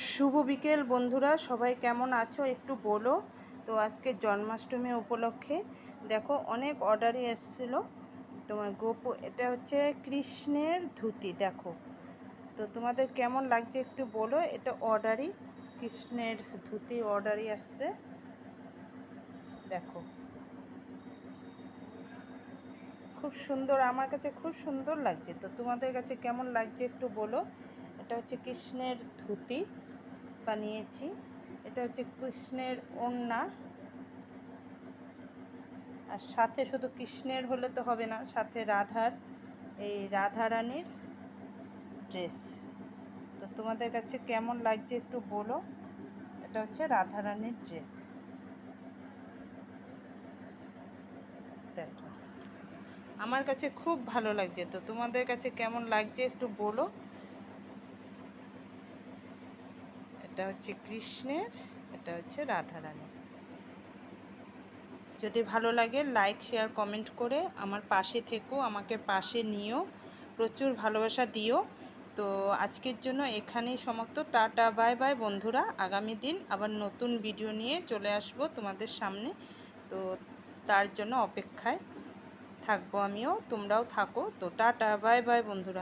শুভ বিকেল বন্ধুরা, সবাই কেমন আছো একটু বলো। তো আজকে জন্মাষ্টমী উপলক্ষে দেখো অনেক অর্ডারই এসেছিলো। তোমার এটা হচ্ছে কৃষ্ণের ধুতি। দেখো তো তোমাদের কেমন লাগছে একটু বলো। এটা অর্ডারই, কৃষ্ণের ধুতি অর্ডারই আসছে। দেখো খুব সুন্দর, আমার কাছে খুব সুন্দর লাগছে। তো তোমাদের কাছে কেমন লাগছে একটু বলো। এটা হচ্ছে কৃষ্ণের ধুতি বানিয়েছি। এটা হচ্ছে কৃষ্ণের ওড়না, আর সাথে শুধু কৃষ্ণের হলে তো হবে না, সাথে রাধার, এই রাধারানীর ড্রেস। তো তোমাদের কাছে কেমন লাগছে একটু বলো। এটা হচ্ছে রাধারানীর ড্রেস। দেখো আমার কাছে খুব ভালো লাগছে। তো তোমাদের কাছে কেমন লাগছে একটু বলো। এটা হচ্ছে কৃষ্ণের, এটা হচ্ছে রাধারানী। যদি ভালো লাগে লাইক শেয়ার কমেন্ট করে আমার পাশে থেকো, আমাকে পাশে নিও, প্রচুর ভালোবাসা দিও। তো আজকের জন্য এখানেই সমাপ্ত। টাটা বাই বাই বন্ধুরা। আগামী দিন আবার নতুন ভিডিও নিয়ে চলে আসব তোমাদের সামনে। তো তার জন্য অপেক্ষায় থাকবো আমিও, তোমরাও থাকো। তো টাটা বাই বাই বন্ধুরা।